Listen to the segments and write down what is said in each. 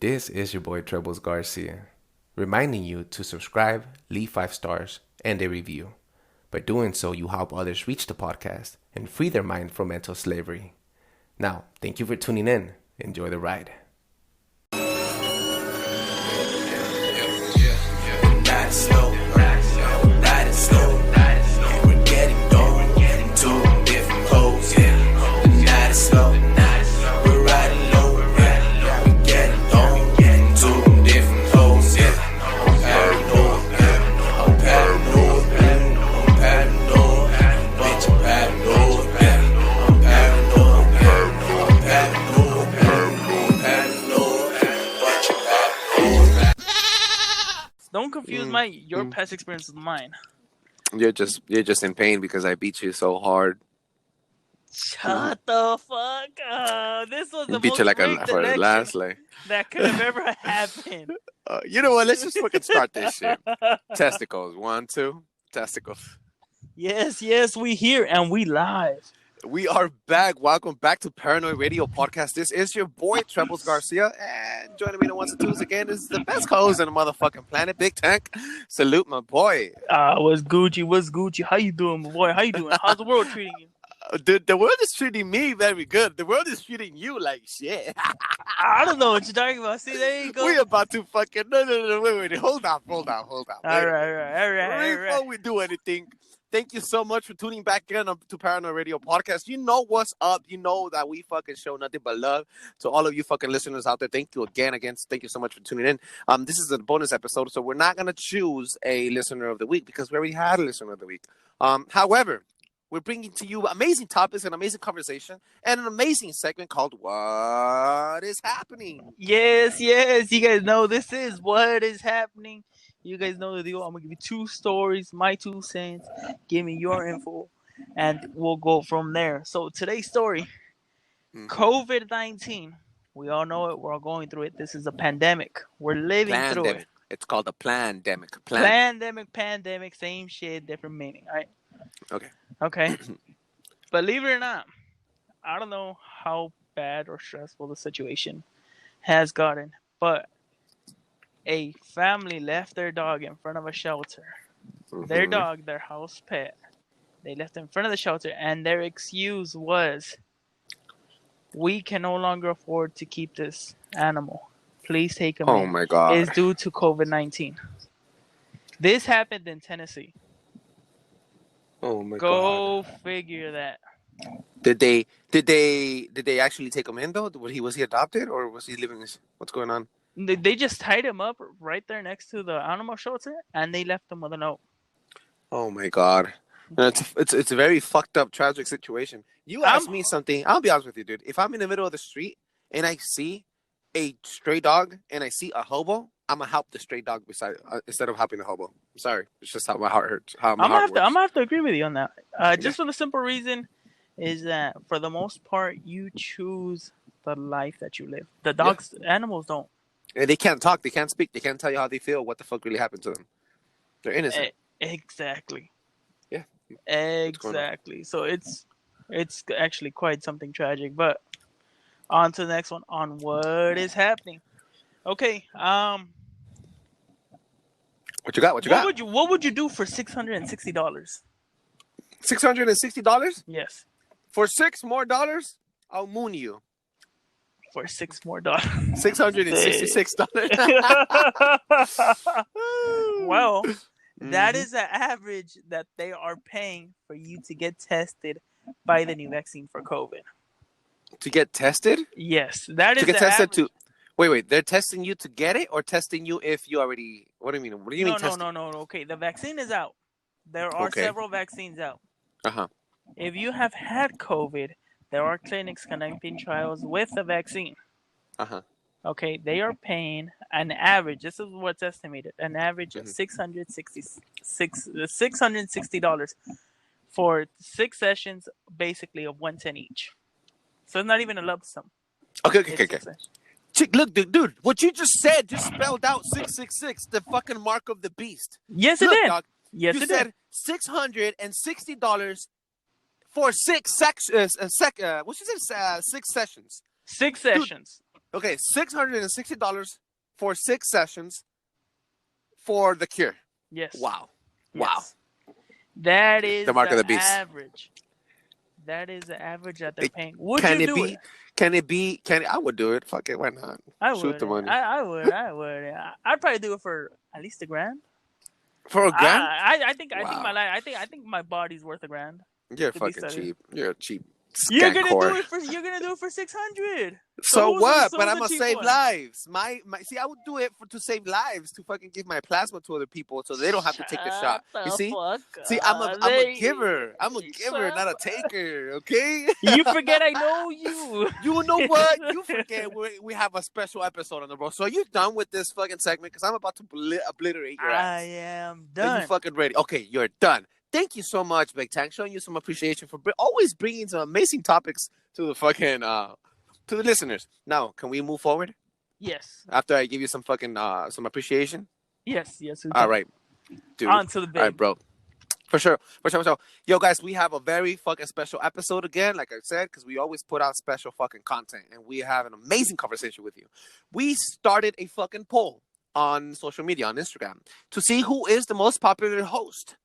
This is your boy Trebles Garcia, reminding you to subscribe, leave 5 stars, and a review. By doing so, you help others reach the podcast and free their mind from mental slavery. Now, thank you for tuning in. Enjoy the ride. Don't confuse your past experience with mine. You're just in pain because I beat you so hard. Shut the fuck up. This was the Beat most you like rigged for the election last like. that could have ever happened. You know what? Let's just fucking start this shit. Testicles. 1, 2. Testicles. Yes, we here and we live. We are back. Welcome back to Paranoid Radio Podcast. This is your boy, Trebles Garcia. And joining me the ones and twos again is the best co-host on the motherfucking planet, Big Tank. Salute, my boy. What's Gucci? How you doing, my boy? How you doing? How's the world treating you? The world is treating me very good. The world is treating you like shit. I don't know what you're talking about. See, there you go. We about to fucking... No, wait. Hold on. All right. Before we do anything... Thank you so much for tuning back in to Paranoid Radio Podcast. You know what's up. You know that we fucking show nothing but love to all of you fucking listeners out there. Thank you again. Thank you so much for tuning in. This is a bonus episode, so we're not going to choose a listener of the week because we already had a listener of the week. However, we're bringing to you amazing topics, an amazing conversation, and an amazing segment called What is Happening? Yes. You guys know this is What is Happening. You guys know the deal. I'm going to give you 2 stories, my 2 cents. Give me your info, and we'll go from there. So today's story, COVID-19. We all know it. We're all going through it. This is a pandemic. We're living through it. It's called a pandemic. Pandemic, same shit, different meaning. All right? Okay. Believe it or not, I don't know how bad or stressful the situation has gotten, but a family left their dog in front of a shelter. Their dog, their house pet. They left in front of the shelter, and their excuse was, "We can no longer afford to keep this animal. Please take him in." Oh my God. It's due to COVID-19. This happened in Tennessee. Oh my God. Go figure that. Did they actually take him in though? Was he adopted or was he living? What's going on? They just tied him up right there next to the animal shelter, and they left him with a note. Oh my God. It's a very fucked up, tragic situation. You ask me something, I'll be honest with you, dude. If I'm in the middle of the street and I see a stray dog and I see a hobo, I'm gonna help the stray dog instead of helping the hobo. I'm sorry, it's just how my heart hurts. I'm gonna have to agree with you on that. Just for the simple reason is that for the most part, you choose the life that you live. The dogs, animals don't. And they can't talk, they can't speak, they can't tell you how they feel, what the fuck really happened to them. They're innocent. Exactly. Yeah. Exactly. So it's actually quite something tragic. But on to the next one on what is happening. Okay. What you got? What would you do for $660? $660? Yes. For $6 more, I'll moon you. For $6 more. $666. Well, that is the average that they are paying for you to get tested by the new vaccine for COVID. To get tested? Yes, that is to get the tested average. Wait. They're testing you to get it, or testing you if you already? What do you mean? What do you mean? No. Okay, the vaccine is out. There are several vaccines out. If you have had COVID, there are clinics conducting trials with the vaccine. Okay, they are paying an average. This is what's estimated: an average of $660 for 6 sessions, basically of $110 each. So it's not even a lump sum. Okay. Look, dude, what you just said just spelled out 666, the fucking mark of the beast. Yes, it did. Dog, yes, you it said did. $660 for 6 sessions. 6 sessions. Okay, $660 for 6 sessions for the cure. Yes. Wow. Yes. That is the mark of the beast. Average. That is the average that they're paying. Would you do it? Can it be? I would do it. Fuck it. Why not? Shoot the money. I would. I'd probably do it for at least $1,000. For $1,000? I think my body's worth $1,000. You're fucking cheap. You're a cheap. You're gonna do it for $600. So what? But I'm gonna save lives. My see, I would do it to save lives, to fucking give my plasma to other people so they don't have to take the shot. You see? See, I'm a giver. I'm a giver, not a taker. Okay? You forget I know you. You know what? You forget we have a special episode on the road. So are you done with this fucking segment? Because I'm about to obliterate your ass. I am done. Are you fucking ready? Okay, you're done. Thank you so much, Big Tank. Showing you some appreciation for always bringing some amazing topics to the fucking to the listeners. Now, can we move forward? Yes. After I give you some fucking some appreciation. Yes. All right, dude. On to the big. All right, bro. For sure. Yo, guys, we have a very fucking special episode again, like I said, because we always put out special fucking content, and we have an amazing conversation with you. We started a fucking poll on social media, on Instagram, to see who is the most popular host.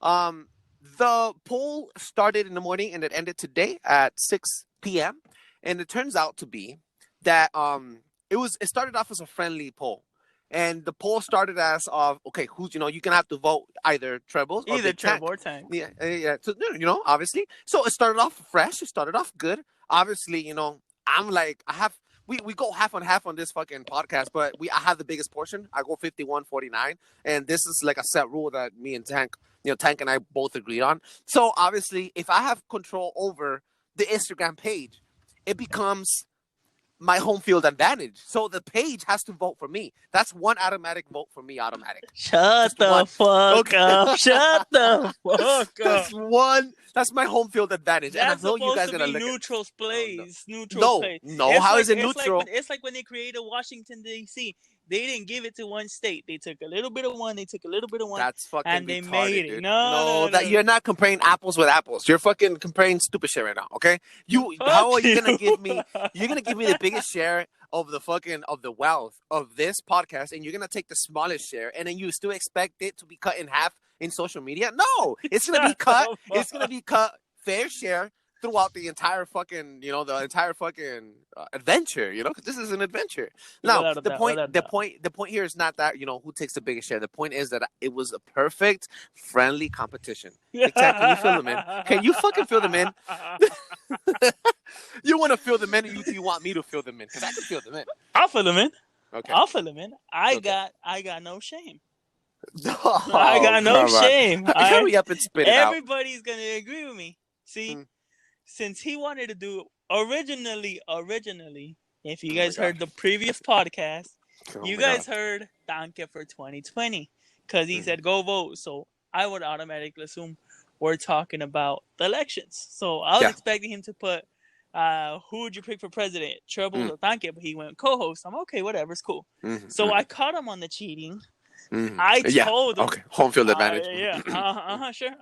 The poll started in the morning and it ended today at 6 p.m. And it turns out to be that it started off as a friendly poll. And the poll started as okay, who's you're gonna have to vote either Trebles or Treble or Tank. Yeah. So obviously. So it started off fresh, it started off good. Obviously, I'm like we go half on half on this fucking podcast, but I have the biggest portion. I go 51-49, and this is like a set rule that me and Tank and I both agreed on. So obviously, if I have control over the Instagram page, it becomes my home field advantage. So the page has to vote for me. That's one automatic vote for me, automatic. Shut the fuck up. Shut the fuck up. That's my home field advantage. That's and I know you guys supposed to be neutral place. No, how is it neutral? It's like when they created Washington, D.C. They didn't give it to one state. They took a little bit of one. They took a little bit of one. That's fucking and they retarded, made it. Dude. No. You're not comparing apples with apples. You're fucking comparing stupid shit right now. Okay? How are you gonna give me? You're gonna give me the biggest share of the wealth of this podcast, and you're gonna take the smallest share, and then you still expect it to be cut in half in social media? No, it's gonna be cut. It's gonna be cut fair share throughout the entire fucking, adventure, because this is an adventure. Now, the point here is not that, who takes the biggest share. The point is that it was a perfect, friendly competition. Can you fill them in? Can you fucking fill them in? You want to fill them in, or you want me to fill them in? Because I can fill them in. I'll fill them in. Okay. I'll fill them in. I got no shame. Oh, I got no shame. Hurry up and spit it out. Everybody's going to agree with me. See, since he wanted to do originally, if you guys heard the previous podcast, you guys heard Tanque for 2020 because he said go vote. So I would automatically assume we're talking about the elections. So I was expecting him to put who would you pick for president, Trebles or Tanque, but he went co-host. I'm okay, whatever, it's cool. So I caught him on the cheating. I told him. Okay, home field advantage. Sure.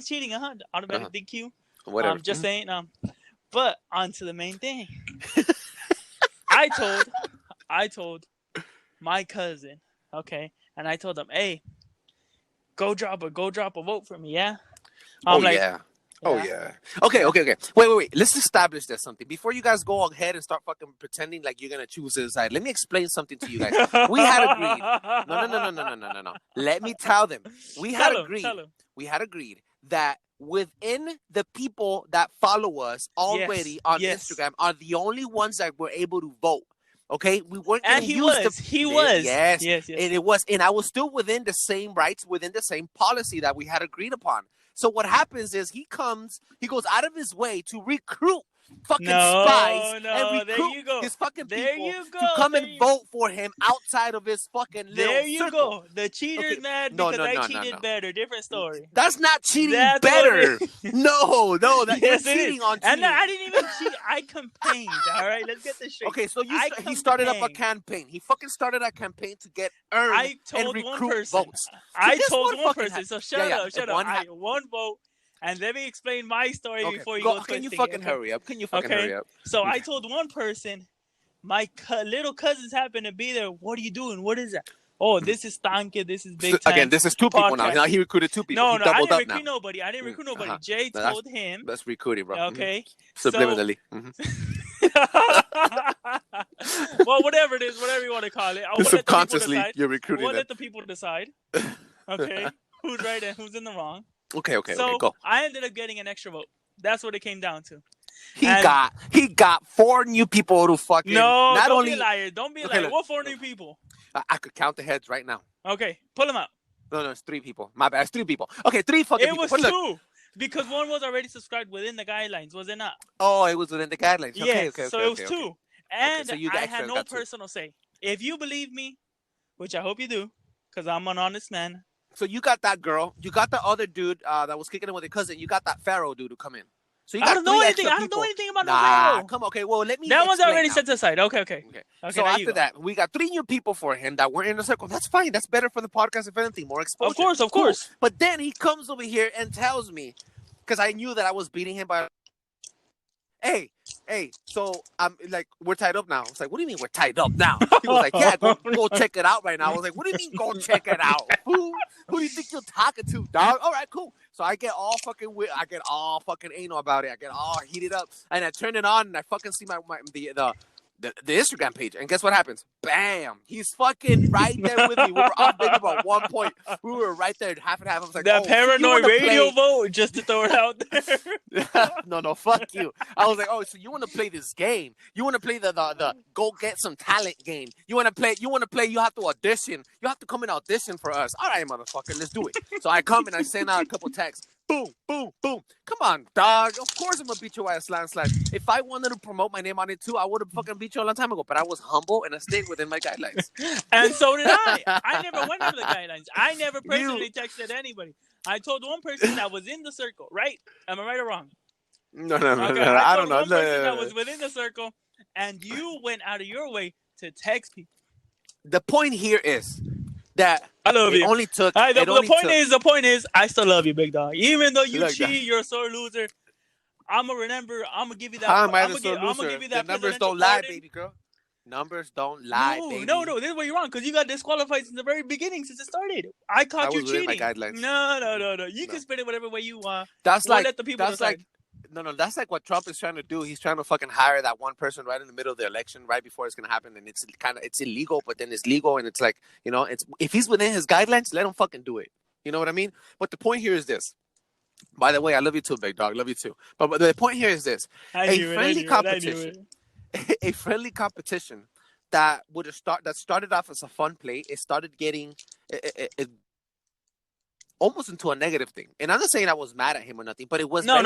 Cheating, automatic DQ. Whatever. Just saying. But on to the main thing. I told my cousin, okay, and I told him, hey, go drop a vote for me, yeah. Yeah. Okay. Wait. Let's establish that something before you guys go ahead and start fucking pretending like you're gonna choose this side. Let me explain something to you guys. We had agreed. No. Let me tell them. We had agreed that within the people that follow us already on Instagram are the only ones that were able to vote. Okay, we weren't going to use He was. Yes. And it was, and I was still within the same rights, within the same policy that we had agreed upon. So what happens is he goes out of his way to recruit fucking spies and recruit his fucking people to come and vote for him outside of his fucking little There you circle. go. The cheater's mad because I cheated better. Different story. That's not cheating better. No, that's cheating on cheating. And I didn't even cheat. I campaigned. All right, let's get this straight. Okay, so he started up a campaign. He fucking started a campaign to get earned and recruit votes. I told one person. So shut up. One vote. And let me explain my story before you go. Can you fucking hurry up? Hurry up? So I told one person My little cousins happen to be there. What are you doing? What is that? Oh, this is Stanke. This is Big Tank. Again, this is 2 people now. Now he recruited 2 people. No, he doubled I up didn't recruit now. nobody. I didn't recruit nobody. Jay told him. That's recruiting, bro. Okay. Subliminally. Well, whatever it is, whatever you want to call it. Subconsciously, you're recruiting We'll let the people decide. Okay. Who's right and who's in the wrong. Okay, so go. I ended up getting an extra vote. That's what it came down to. He got 4 new people who fucking don't be a liar. Don't be a liar. What 4 new people? I could count the heads right now. Okay, pull them out. No, it's 3 people. My bad, it's 3 people. Okay, 3 fucking people. It was 2 because one was already subscribed within the guidelines, was it not? Oh, it was within the guidelines. Okay, so it was 2, and so I had no personal say. If you believe me, which I hope you do, because I'm an honest man. So you got that girl, you got the other dude that was kicking it with your cousin, you got that Pharaoh dude to come in. So you got I don't know anything. I don't know anything about no Pharaoh. Come on, okay. Well, let me. That one's already set aside. Okay. So after that, we got 3 new people for him that weren't in the circle. That's fine. That's better for the podcast, if anything, more exposure. Of course. But then he comes over here and tells me, because I knew that I was beating him by. Hey, so I'm like, we're tied up now. I was like, what do you mean we're tied up now? He was like, yeah, go check it out right now. I was like, what do you mean go check it out? Who do you think you're talking to, dog? All right, cool. So I get all fucking anal about it. I get all heated up, and I turn it on, and I fucking see the Instagram page, and guess what happens? Bam! He's fucking right there with me. We were off maybe about 1 point. We were right there, half and half. I was like, that paranoid radio vote, just to throw it out there. No, fuck you. I was like, oh, so you want to play this game? You want to play the go get some talent game? You want to play? You have to audition. You have to come and audition for us. All right, motherfucker, let's do it. So I come and I send out a couple texts. Boom, boom, boom. Come on, dog. Of course I'm going to beat your ass slash. If I wanted to promote my name on it too, I would have fucking beat you a long time ago. But I was humble and I stayed within my guidelines. And so did I. I never went over the guidelines. I never personally texted anybody. I told one person that was in the circle, right? Am I right or wrong? No. I don't know. One person that was within the circle, and you went out of your way to text people. The point here is that I love you. Only took. The point is, I still love you, big dog. Even though you cheat, you're a sore loser. I'm gonna give you that. How am I the sore loser? The numbers don't lie, baby girl. Numbers don't lie, baby. No. This is where you're wrong, because you got disqualified since the very beginning, since it started. I caught you cheating. My guidelines. No. You can spin it whatever way you want. That's let the people decide. That's like what Trump is trying to do. He's trying to fucking hire that one person right in the middle of the election, right before it's gonna happen, and it's illegal, but then it's legal, and it's like, it's if he's within his guidelines, let him fucking do it. You know what I mean? But the point here is this. By the way, I love you too, big dog. Love you too. But the point here is this: a friendly competition that started off as a fun play. It started getting it almost into a negative thing. And I'm not saying I was mad at him or nothing, but it was no.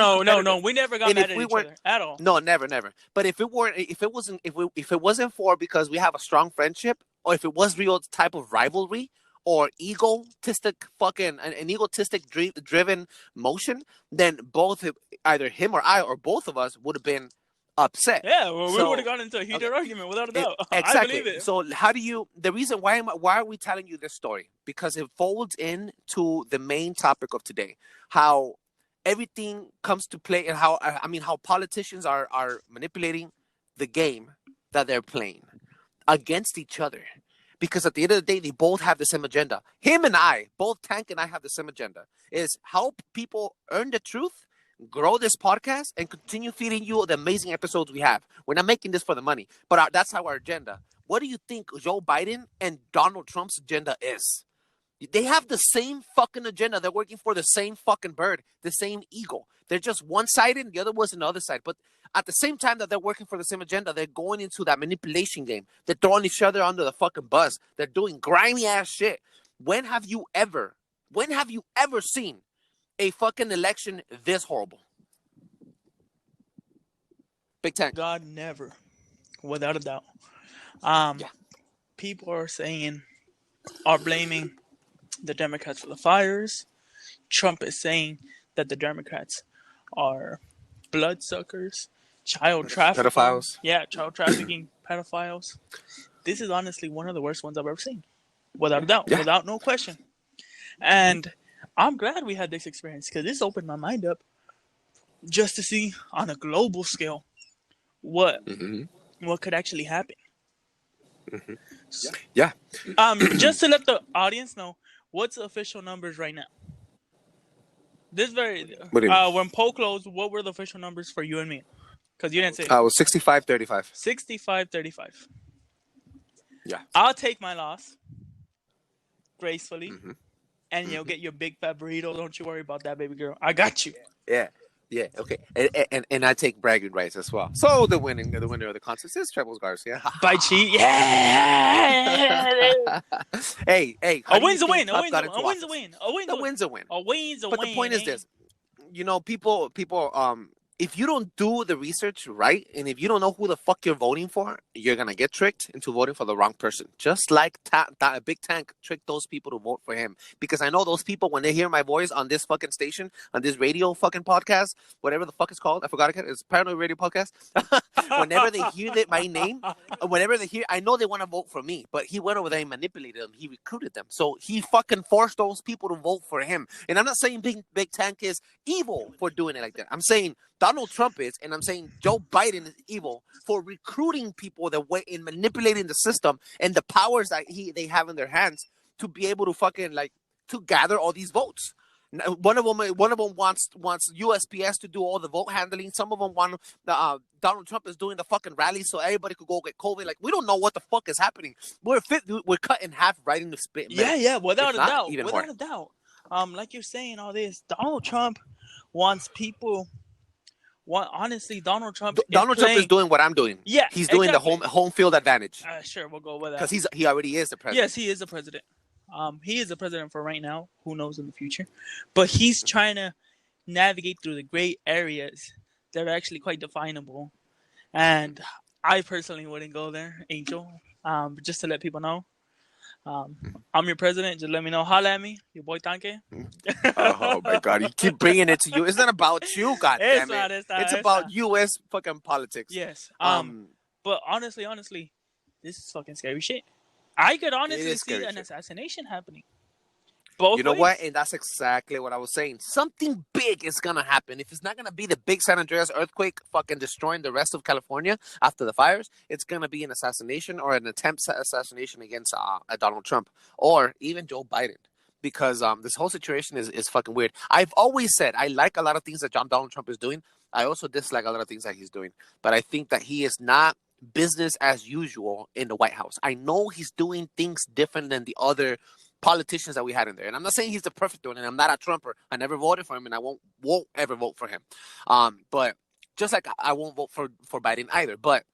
We never got mad at each other at all. No, never. But if it wasn't for because we have a strong friendship, or if it was real type of rivalry or egotistic driven motion, then both either him or I or both of us would have been upset. Yeah, well, we would have gone into a heated argument without a doubt. Exactly. I believe it. So the reason why are we telling you this story? Because it folds into the main topic of today, how everything comes to play, and how politicians are manipulating the game that they're playing against each other. Because at the end of the day, they both have the same agenda. Him and I, both Tank and I, have the same agenda. Is help people earn the truth, grow this podcast, and continue feeding you the amazing episodes we have. We're not making this for the money, but that's our agenda. What do you think Joe Biden and Donald Trump's agenda is? They have the same fucking agenda. They're working for the same fucking bird, the same eagle. They're just one-sided, and the other was on the other side. But at the same time that they're working for the same agenda, they're going into that manipulation game. They're throwing each other under the fucking bus. They're doing grimy-ass shit. When have you ever seen a fucking election this horrible? Big Tank. God, never. Without a doubt. People are blaming the Democrats for the fires. Trump is saying that the Democrats are bloodsuckers, child trafficking. Pedophiles. Yeah, child trafficking, pedophiles. This is honestly one of the worst ones I've ever seen. Without a doubt. Yeah. Without no question. And I'm glad we had this experience, because this opened my mind up just to see on a global scale what could actually happen. Mm-hmm. Yeah. Just to let the audience know, what's the official numbers right now? This very when poll closed, what were the official numbers for you and me? Because you didn't say. It was 65-35. 65-35. Yeah. I'll take my loss gracefully, and you'll get your big fat burrito. Don't you worry about that, baby girl. I got you. Yeah. Yeah, okay. And I take bragging rights as well. So the winner of the contest is Trebles Garcia. By cheat, yeah. Hey. A win's a win. A win's a win. A win's a win. But the point is this. People if you don't do the research right, and if you don't know who the fuck you're voting for, you're gonna get tricked into voting for the wrong person. Just like Big Tank tricked those people to vote for him. Because I know those people, when they hear my voice on this fucking station, on this radio fucking podcast, whatever the fuck it's called, I forgot it. It's Paranoid Radio Podcast. Whenever they hear my name, whenever they hear, I know they want to vote for me. But he went over there and manipulated them. He recruited them. So he fucking forced those people to vote for him. And I'm not saying Big Tank is evil for doing it like that. I'm saying Donald Trump is, and I'm saying Joe Biden is evil for recruiting people that way in manipulating the system and the powers that they have in their hands to be able to fucking to gather all these votes. One of them wants USPS to do all the vote handling. Some of them want Donald Trump is doing the fucking rallies so everybody could go get COVID. Like, we don't know what the fuck is happening. We're cut in half right in the split. Yeah, without a doubt. Like you're saying all this, Donald Trump wants people. Honestly, Donald Trump is doing what I'm doing. Yeah, he's doing the home field advantage. Sure, we'll go with that. Because he already is the president. Yes, he is the president. He is the president for right now. Who knows in the future? But he's trying to navigate through the gray areas that are actually quite definable. And I personally wouldn't go there, Angel. Just to let people know. I'm your president. Just let me know. Holla at me. Your boy Tanque. Oh my God. You keep bringing it to you. It's not about you, goddammit. It's about U.S. fucking politics. Yes. But honestly, this is fucking scary shit. I could honestly see an assassination happening. Both ways. What? And that's exactly what I was saying. Something big is going to happen. If it's not going to be the big San Andreas earthquake fucking destroying the rest of California after the fires, it's going to be an assassination or an attempt assassination against Donald Trump or even Joe Biden. Because this whole situation is fucking weird. I've always said I like a lot of things that Donald Trump is doing. I also dislike a lot of things that he's doing. But I think that he is not business as usual in the White House. I know he's doing things different than the other politicians that we had in there. And I'm not saying he's the perfect one, and I'm not a Trumper. I never voted for him, and I won't ever vote for him. But just like I won't vote for Biden either. But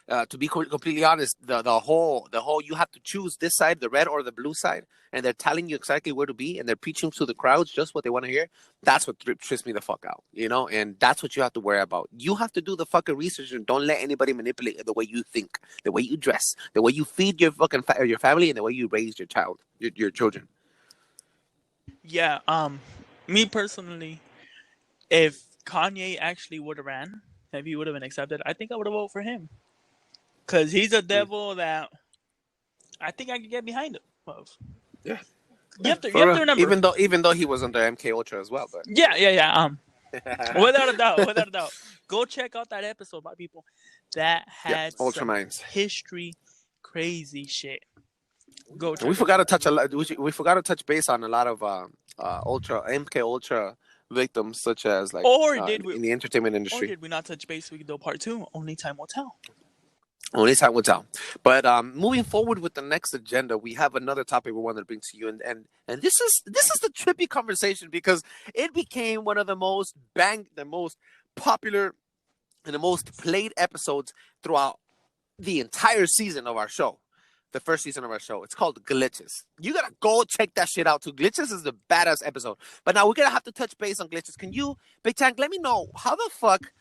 to be completely honest, the whole you have to choose this side, the red or the blue side, and they're telling you exactly where to be, and they're preaching to the crowds just what they want to hear. That's what trips me the fuck out, and that's what you have to worry about. You have to do the fucking research and don't let anybody manipulate the way you think, the way you dress, the way you feed your fucking your family, and the way you raise your child, your children. Yeah. Me personally, if Kanye actually would have ran, if he would have been accepted, I think I would have voted for him. Because he's a devil that I think I could get behind him. Yeah. You have to remember. Even though he was under MK Ultra as well. But Yeah. Without a doubt. Go check out that episode, my people. That had some history, crazy shit. Go check. We forgot to touch we forgot to touch base on a lot of MK Ultra victims, such as in the entertainment industry. Or did we not touch base? We could do part 2. Only time will tell. Only time will tell. But moving forward with the next agenda, we have another topic we wanted to bring to you, and this is the trippy conversation because it became one of the most popular and the most played episodes throughout the entire season of our show. The first season of our show. It's called Glitches. You gotta go check that shit out too. Glitches is the badass episode. But now we're gonna have to touch base on Glitches. Can you, Big Tank, let me know how the fuck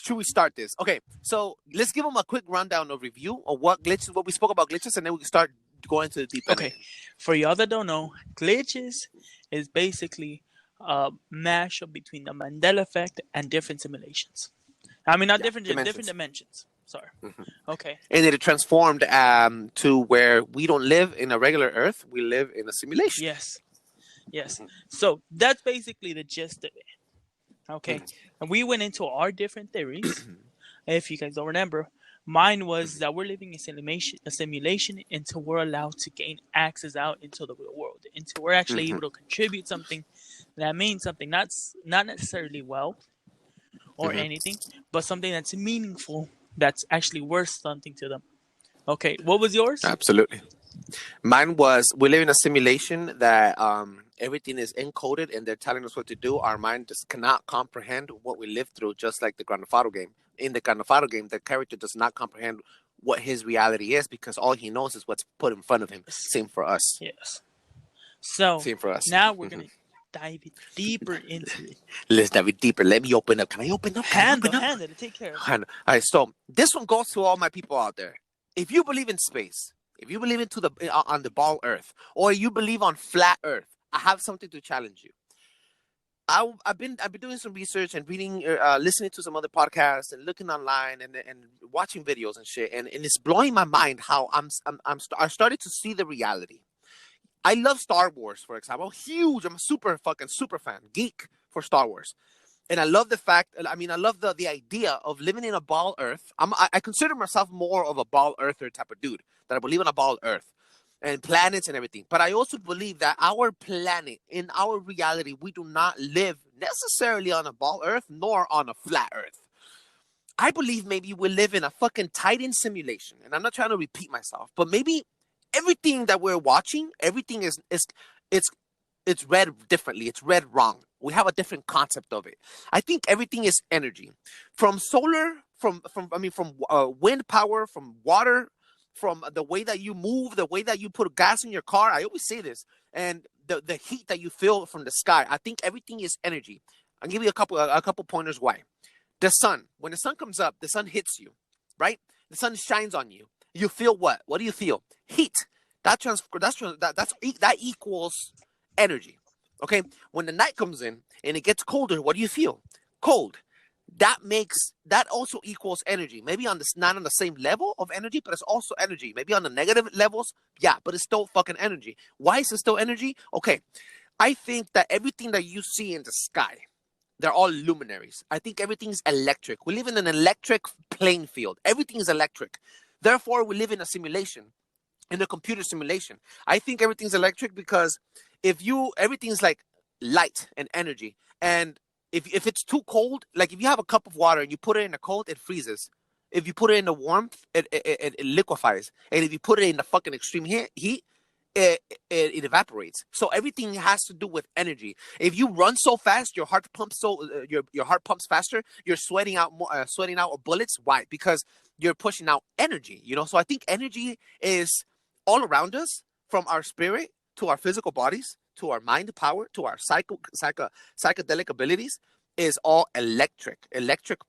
should we start this? Okay, so let's give them a quick rundown of review of what we spoke about Glitches, and then we can start going to the deep end. Okay, for y'all that don't know, Glitches is basically a mashup between the Mandela effect and different simulations. I mean, not different dimensions. Sorry. Mm-hmm. Okay. And it transformed to where we don't live in a regular Earth; we live in a simulation. Yes. Mm-hmm. So that's basically the gist of it. Okay, and we went into our different theories. If you guys don't remember, Mine was that we're living in a simulation until we're allowed to gain access out into the real world, until we're actually able to contribute something that means something, not necessarily wealth or anything, but something that's meaningful, that's actually worth something to them. Okay, what was yours? Absolutely. Mine was, we live in a simulation that everything is encoded and they're telling us what to do. Our mind just cannot comprehend what we live through, just like the Grand Theft Auto game. In the Grand Theft Auto game, the character does not comprehend what his reality is because all he knows is what's put in front of him. Same for us. Yes. So Same for us. now we're gonna dive deeper into it. Let's dive it deeper. Let me open up. Can I open up? Handle it. Take care of it. All right, so this one goes to all my people out there. If you believe in space, if you believe on the ball Earth, or you believe on flat Earth, I have something to challenge you. I've been doing some research and reading, listening to some other podcasts and looking online and watching videos and shit, and it's blowing my mind how I started to see the reality. I love Star Wars, for example. I'm a super fan, geek for Star Wars. And I love the fact, I love the idea of living in a ball Earth. I consider myself more of a ball Earther type of dude, that I believe in a ball Earth and planets and everything. But I also believe that our planet, in our reality, we do not live necessarily on a ball Earth nor on a flat Earth. I believe maybe we live in a fucking Titan simulation. And I'm not trying to repeat myself, but maybe everything that we're watching, everything it's read differently. It's read wrong. We have a different concept of it. I think everything is energy, from solar, from wind power, from water, from the way that you move, the way that you put gas in your car. I always say this, and the heat that you feel from the sky. I think everything is energy. I'll give you a couple pointers why. The sun, when the sun comes up, the sun hits you, right? The sun shines on you. You feel what? What do you feel? Heat. That equals energy. Okay, when the night comes in and it gets colder, what do you feel? Cold. That also equals energy. Maybe not on the same level of energy, but it's also energy. Maybe on the negative levels, yeah, but it's still fucking energy. Why is it still energy? Okay, I think that everything that you see in the sky, they're all luminaries. I think everything's electric. We live in an electric playing field. Everything is electric. Therefore, we live in a simulation, in a computer simulation. I think everything's electric because everything's like light and energy. And if it's too cold, like if you have a cup of water and you put it in the cold, it freezes. If you put it in the warmth, it liquefies. And if you put it in the fucking extreme heat, it evaporates. So everything has to do with energy. If you run so fast, your heart pumps your heart pumps faster. You're sweating out bullets. Why? Because you're pushing out energy. So I think energy is all around us, from our spirit to our physical bodies, to our mind power, to our psychedelic abilities, is all electric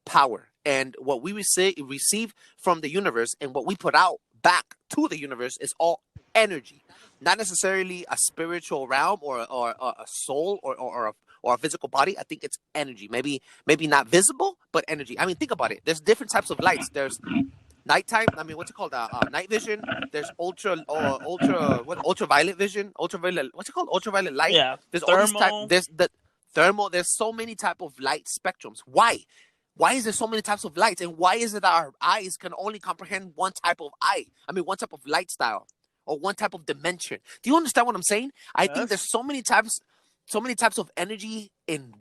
power. And what we receive from the universe and what we put out back to the universe is all energy. Not necessarily a spiritual realm or a soul or a physical body. I think it's energy. Maybe not visible, but energy. Think about it. There's different types of lights. There's nighttime. What's it called? Night vision. There's ultraviolet vision. What's it called? Ultraviolet light. Yeah. There's thermal. all these type. There's the thermal. There's so many type of light spectrums. Why? Why is there so many types of lights? And why is it that our eyes can only comprehend one type of one type of light style or one type of dimension? Do you understand what I'm saying? I think there's so many types of energy in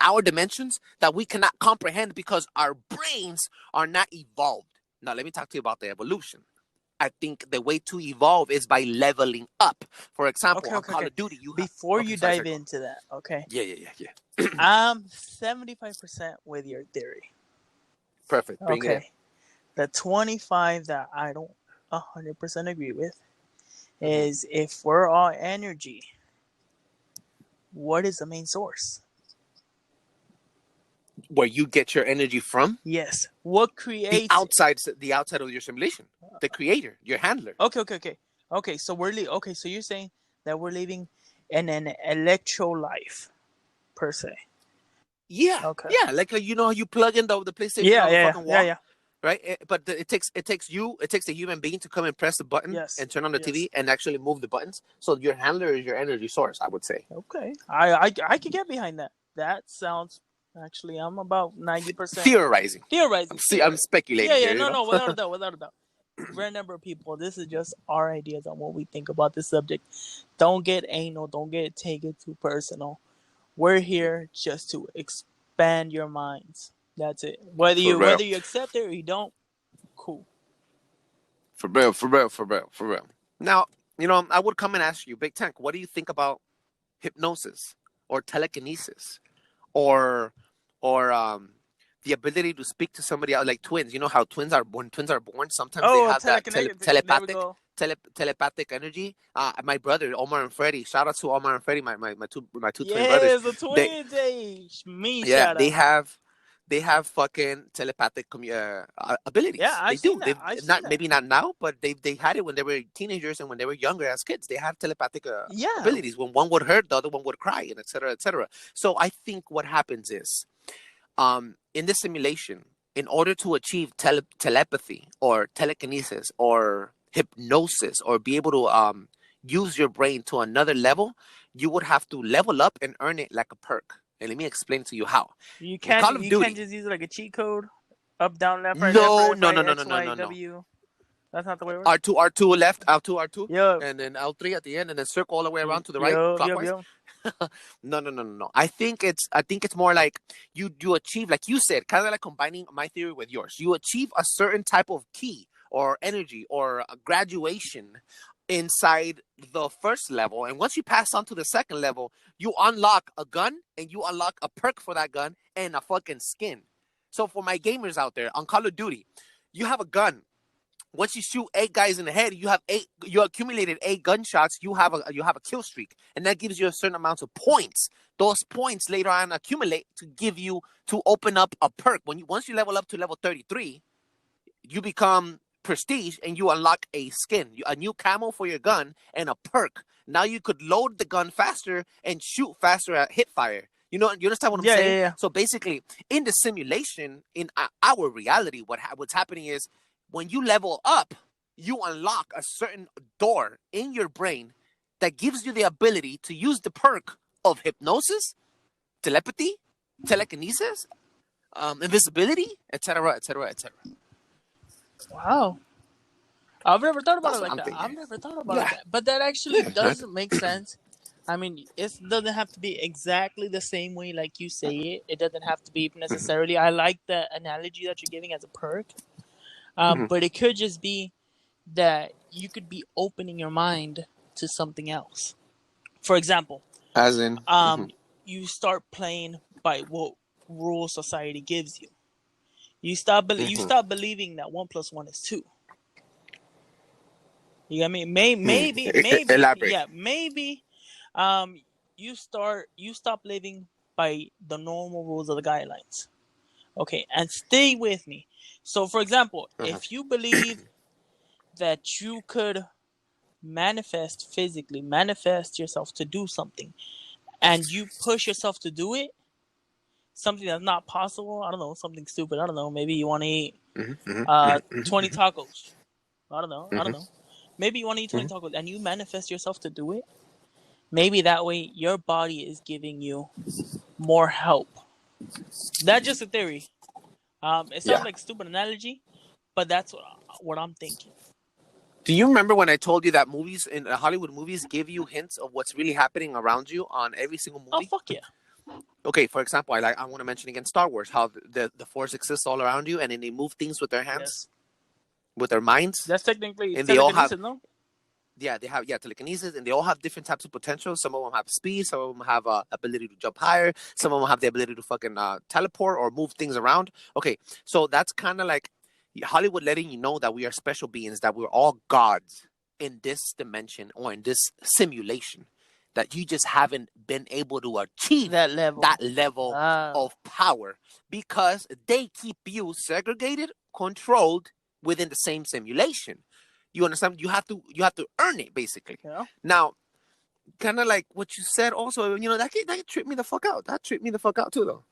our dimensions that we cannot comprehend because our brains are not evolved. Now, let me talk to you about the evolution. I think the way to evolve is by leveling up. For example, on Call of Duty, before you dive into that, okay? Yeah. I'm 75% with your theory. Perfect. Bring it in. The 25 that I don't 100% agree with is, if we're all energy, what is the main source? Where you get your energy from? Yes. What creates the outside of your simulation? The creator, your handler. Okay. So so you're saying that we're living in an electro life, per se. Yeah. Okay. Yeah, like you plug in the PlayStation on the fucking wall. Yeah. Right? But it takes a human being to come and press the button and turn on the TV and actually move the buttons. So your handler is your energy source, I would say. Okay. I could get behind that. That sounds Actually, I'm about 90% theorizing. theorizing. I'm speculating. Yeah, here, no, without a doubt, without a doubt. Remember, people, this is just our ideas on what we think about this subject. Don't get anal. Don't take it too personal. We're here just to expand your minds. That's it. Whether you accept it or you don't, cool. For real. Now, I would come and ask you, Big Tank, what do you think about hypnosis or telekinesis or the ability to speak to somebody out, like twins? You know how twins are born? Sometimes they have that telepathic energy. My brother Omar and Freddie. Shout out to Omar and Freddie, my two twin brothers. The twins, They have fucking telepathic abilities. Yeah, I've seen that. Maybe not now, but they had it when they were teenagers and when they were younger as kids. They had telepathic abilities. When one would hurt, the other one would cry, and etc. etc. So I think what happens is, in this simulation, in order to achieve telepathy or telekinesis or hypnosis or be able to use your brain to another level, you would have to level up and earn it like a perk. And let me explain to you how. You can't just use it like a cheat code. Up, down, left, right, no. W. That's not the way it works. R2 left, R2. Yeah. And then L3 at the end, and then circle all the way around to the right, clockwise. No. I think it's more like you achieve, like you said, kind of like combining my theory with yours. You achieve a certain type of key or energy or a graduation inside the first level, and once you pass on to the second level, you unlock a gun and you unlock a perk for that gun and a fucking skin. So for my gamers out there on Call of Duty, you have a gun. Once you shoot 8 guys in the head, you accumulated 8 gunshots, you have a kill streak, and that gives you a certain amount of points. Those points later on accumulate to open up a perk. Once you level up to level 33, you become prestige and you unlock a skin, a new camo for your gun, and a perk. Now you could load the gun faster and shoot faster at hit fire. You understand what I'm saying? Yeah. So basically, in the simulation, in our reality, what's happening is when you level up, you unlock a certain door in your brain that gives you the ability to use the perk of hypnosis, telepathy, telekinesis, invisibility, etc., etc., etc. Wow. I've never thought about it like that. But that actually does make sense. I mean, it doesn't have to be exactly the same way like you say it. It doesn't have to be necessarily. I like the analogy that you're giving as a perk. But it could just be that you could be opening your mind to something else. For example, as in, you start playing by what rules society gives you. You stop believing that 1 + 1 is 2. You get me? Maybe. Elaborate. Yeah, maybe. You stop living by the normal rules of the guidelines. Okay, and stay with me. So, for example, if you believe that you could manifest yourself to do something, and you push yourself to do it, something that's not possible, I don't know, something stupid, I don't know, maybe you want to eat 20 tacos. I don't know. Maybe you want to eat 20 tacos, and you manifest yourself to do it. Maybe that way your body is giving you more help. That's just a theory. It sounds like a stupid analogy, but that's what I'm thinking. Do you remember when I told you that movies in Hollywood movies give you hints of what's really happening around you on every single movie? Oh, fuck yeah. Okay, for example, I want to mention again Star Wars, how the Force exists all around you, and then they move things with their hands, with their minds. That's technically, and they all have, no? Yeah, they have telekinesis, and they all have different types of potential. Some of them have speed, some of them have ability to jump higher, some of them have the ability to fucking teleport or move things around. Okay, so that's kind of like Hollywood letting you know that we are special beings, that we're all gods in this dimension or in this simulation, that you just haven't been able to achieve that level of power because they keep you segregated, controlled within the same simulation. You understand? You have to earn it, basically. Yeah. Now, kind of like what you said also, that can trip me the fuck out. That tripped me the fuck out too, though.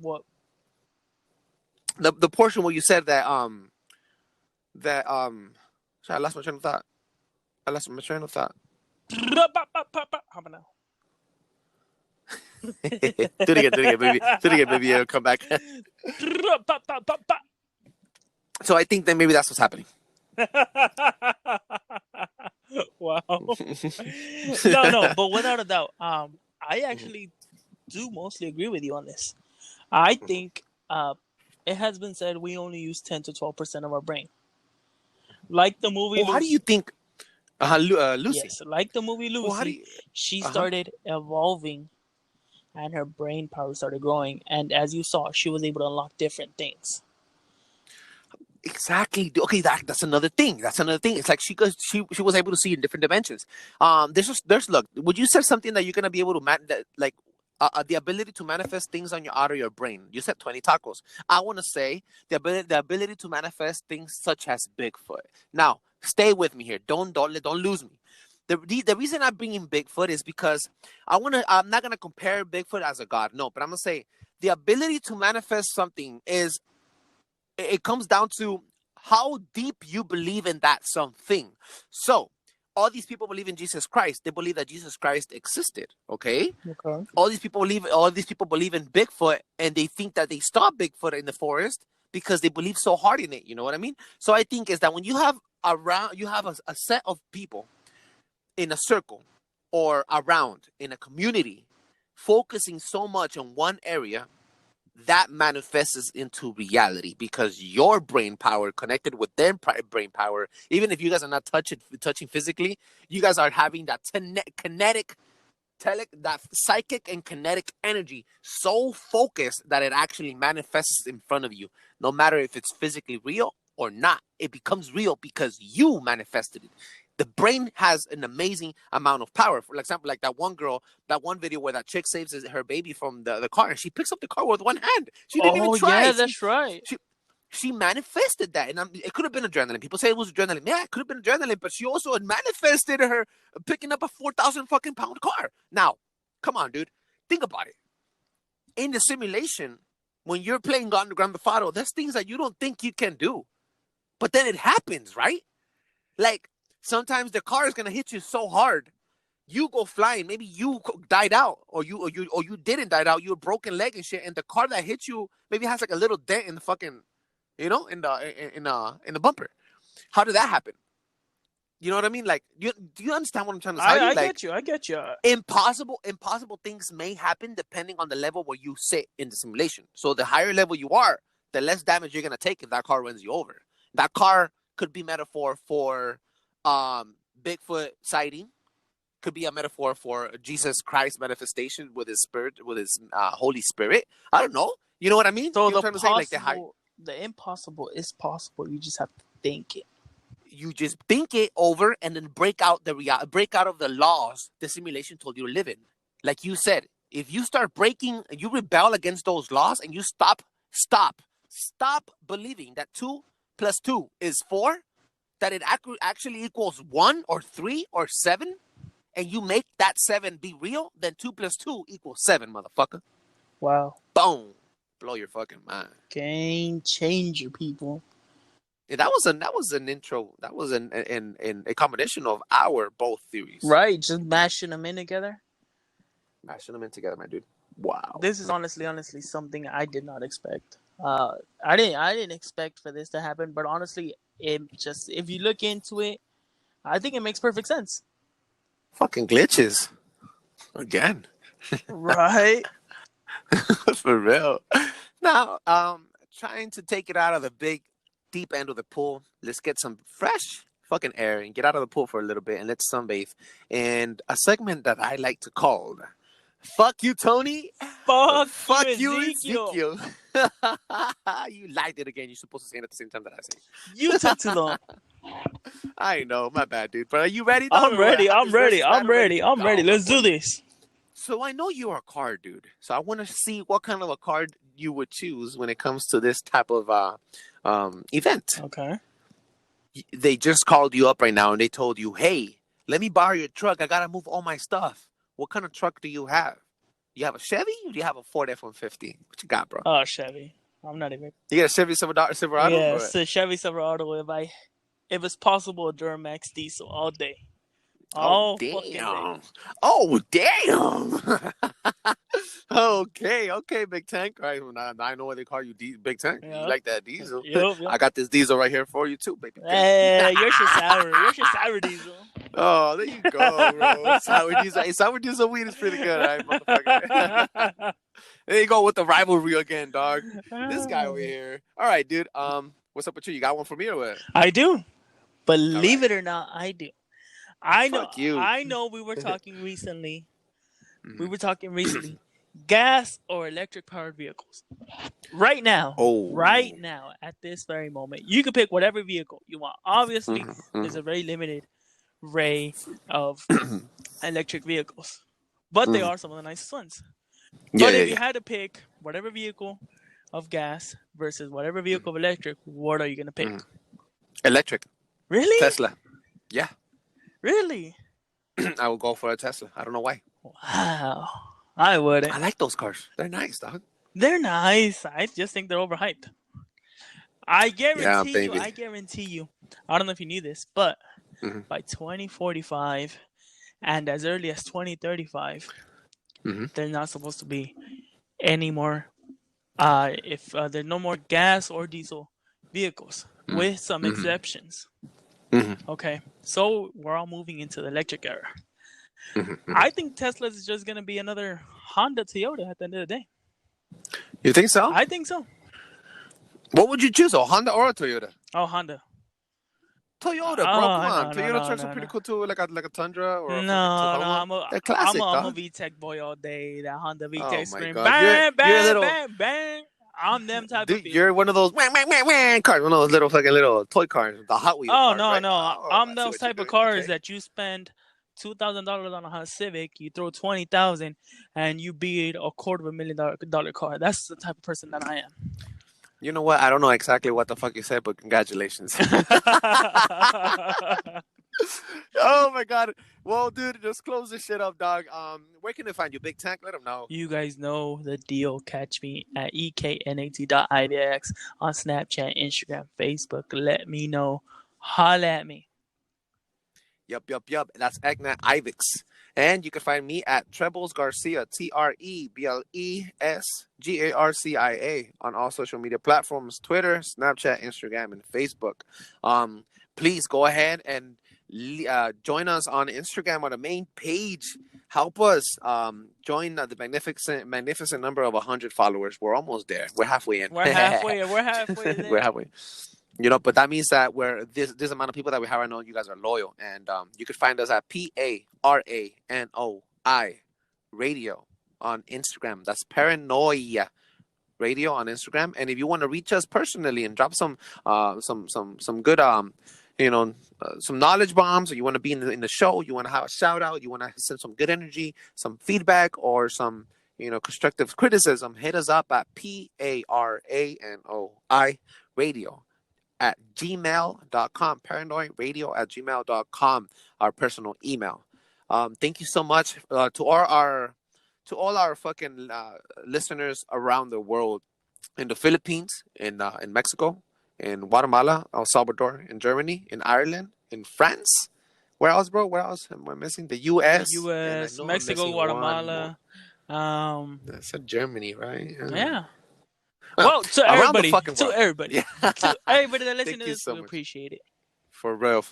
What? The portion where you said that sorry, I lost my train of thought. How about now? Do it again, baby. Do it again, baby. It'll come back. So I think that maybe that's what's happening. Wow. No, but without a doubt, I actually do mostly agree with you on this. I think it has been said we only use 10 to 12% of our brain. Like the movie Well, how do you think Lucy? Yes, like the movie Lucy, she started evolving and her brain power started growing, and as you saw, she was able to unlock different things. Exactly. Okay, that's another thing. That's another thing. It's like she was able to see in different dimensions. There's look. Would you say something that you're gonna be able to the ability to manifest things out of your brain? You said 20 tacos. I want to say the ability to manifest things such as Bigfoot. Now, stay with me here. Don't lose me. The reason I'm bringing Bigfoot is because I'm not gonna compare Bigfoot as a god. No, but I'm gonna say the ability to manifest something is. It comes down to how deep you believe in that something. So, all these people believe in Jesus Christ. They believe that Jesus Christ existed. Okay. All these people believe in Bigfoot, and they think that they saw Bigfoot in the forest because they believe so hard in it. You know what I mean? So I think is that when you have a set of people in a circle or around in a community, focusing so much on one area, that manifests into reality because your brain power connected with their brain power, even if you guys are not touching physically, you guys are having that that psychic and kinetic energy so focused that it actually manifests in front of you. No matter if it's physically real or not, it becomes real because you manifested it. The brain has an amazing amount of power. For example, like that one video where that chick saves her baby from the car, and she picks up the car with one hand. She didn't even try. Yeah, that's right. She manifested that, and it could have been adrenaline. People say it was adrenaline. Yeah, it could have been adrenaline, but she also had manifested her picking up a 4,000 fucking pound car. Now, come on, dude, think about it. In the simulation, when you're playing Grand Theft Auto, there's things that you don't think you can do, but then it happens, right? Like. Sometimes the car is gonna hit you so hard, you go flying. Maybe you died out, or you didn't die out. You a broken leg and shit, and the car that hit you maybe has like a little dent in the fucking, in the bumper. How did that happen? You know what I mean? Like, do you understand what I'm trying to say? I get you. Impossible things may happen depending on the level where you sit in the simulation. So the higher level you are, the less damage you're gonna take if that car runs you over. That car could be metaphor for Bigfoot sighting, could be a metaphor for Jesus Christ manifestation with his spirit, with his Holy Spirit. I don't know. You know what I mean? So you know the impossible is possible. You just have to think it. You just think it over and then break out of the laws the simulation told you to live in. Like you said, if you start breaking, you rebel against those laws, and you stop believing that 2 + 2 is 4. That it actually equals 1 or 3 or 7, and you make that 7 be real, then 2 + 2 = 7, motherfucker. Wow. Boom. Blow your fucking mind. Game changer, people. Yeah, that was an intro. That was a combination of our both theories. Right, just mashing them in together. Mashing them in together, my dude. Wow. This is honestly something I did not expect. I didn't expect for this to happen, but honestly, if you look into it, I think it makes perfect sense. Fucking glitches. Again. Right? For real. Now, trying to take it out of the big, deep end of the pool. Let's get some fresh fucking air and get out of the pool for a little bit and let's sunbathe. And a segment that I like to call Fuck You, Tony. Fuck you, Ezekiel. You lied it again. You're supposed to say it at the same time that I say it. You took too long. I know. My bad, dude. But are you ready? I'm ready. Let's do this. So I know you're a card dude. So I want to see what kind of a card you would choose when it comes to this type of event. Okay. They just called you up right now and they told you, hey, let me borrow your truck. I got to move all my stuff. What kind of truck do you have? You have a Chevy or do you have a Ford F-150? What you got, bro? Oh, Chevy. I'm not even. You got a Chevy Silverado? Yeah, it's a Chevy Silverado. If it's possible, a Duramax diesel all day. Oh, damn. Oh, damn. Okay, Big Tank. All right, now I know why they call you Big Tank. Yeah. You like that diesel? Yep. I got this diesel right here for you too, baby. Hey, you're sour. You're sour diesel. Oh, there you go, bro. Sour diesel. Hey, sour diesel weed is pretty good, all right, motherfucker. There you go with the rivalry again, dog. This guy over here. All right, dude. What's up with you? You got one for me or what? I do. Believe it or not, I do. I know. Fuck you. I know. We were talking recently. Gas or electric powered vehicles. Right now. Right now, at this very moment, you can pick whatever vehicle you want. Obviously, there's a very limited array of electric vehicles, but they are some of the nicest ones. But if you had to pick whatever vehicle of gas versus whatever vehicle of electric, what are you gonna pick? Electric. Really? Tesla. Yeah. Really? I would go for a Tesla. I don't know why. Wow. I wouldn't. I like those cars. They're nice, dog. They're nice. I just think they're overhyped. I guarantee you. I don't know if you knew this, but by 2045 and as early as 2035, there's not supposed to be any more. If there's no more gas or diesel vehicles, with some exceptions. Okay, so we're all moving into the electric era. I think Tesla is just going to be another Honda Toyota at the end of the day. You think so? I think so. What would you choose, a Honda or a Toyota? Oh, Honda. Toyota, bro. Come on. Toyota trucks are pretty cool too, like a Tundra or a Tacoma. They're classic, I'm a VTEC boy all day. That Honda VTEC scream, God. bang, bang, little, bang, bang. I'm them type dude, of people. You're one of those cars, one of those little toy cars, the Hot Wheels. Oh, cars, no, right? no. I'm those type of cars that you spend $2,000 on a Honda Civic, you throw $20,000, and you beat a $250,000 car. That's the type of person that I am. You know what? I don't know exactly what the fuck you said, but congratulations. Oh my God. Well, dude, just close this shit up, dog. Where can they find you, Big Tank? Let them know. You guys know the deal. Catch me at eknat.ivx on Snapchat, Instagram, Facebook. Let me know. Holla at me. Yup. That's Egnat Ivix. And you can find me at Trebles Garcia, TREBLESGARCIA on all social media platforms, Twitter, Snapchat, Instagram, and Facebook. Please go ahead and join us on Instagram on the main page. Help us join the magnificent number of 100 followers. We're almost there. We're halfway in. We're halfway there. We're halfway. You know, but that means that we're this amount of people that we have right now, you guys are loyal. And you can find us at PARANOI Radio on Instagram. That's Paranoia Radio on Instagram. And if you want to reach us personally and drop some good some knowledge bombs, or you want to be in the show, you want to have a shout out, you want to send some good energy, some feedback, or some constructive criticism, hit us up at PARANOI Radio at gmail.com, paranoidradio@gmail.com, our personal email. Thank you so much to all our fucking listeners around the world, in the Philippines, in Mexico, in Guatemala, El Salvador, in Germany, in Ireland, in France. Where else, bro? Where else am I missing? The U.S., Mexico, Guatemala. That's Germany, right? Yeah. Well, to everybody that listens to this, we appreciate it. For real.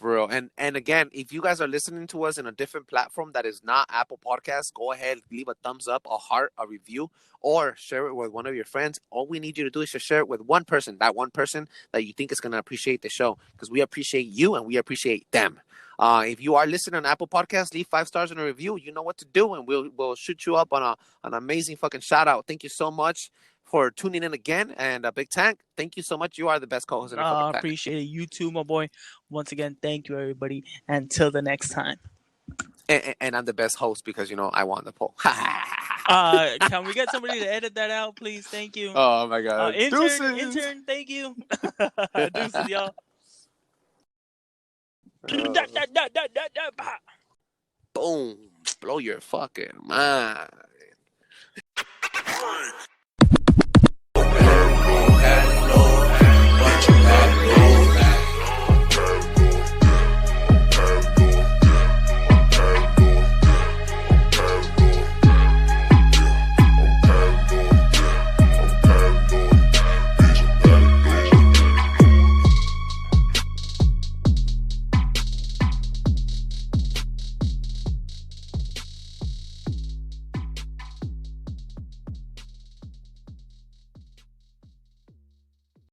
And again, if you guys are listening to us in a different platform that is not Apple Podcasts, go ahead, leave a thumbs up, a heart, a review, or share it with one of your friends. All we need you to do is to share it with one person, that one person that you think is going to appreciate the show, because we appreciate you and we appreciate them. If you are listening on Apple Podcasts, leave 5 stars in a review. You know what to do, and we'll shoot you up on an amazing fucking shout out. Thank you so much for tuning in again. And Big Tank, thank you so much. You are the best co-host in the fucking I appreciate it. You too, my boy. Once again, thank you, everybody. Until the next time. And I'm the best host because, I won the poll. Can we get somebody to edit that out, please? Thank you. Oh, my God. Intern, thank you. Deuces, y'all. Boom. Blow your fucking mind.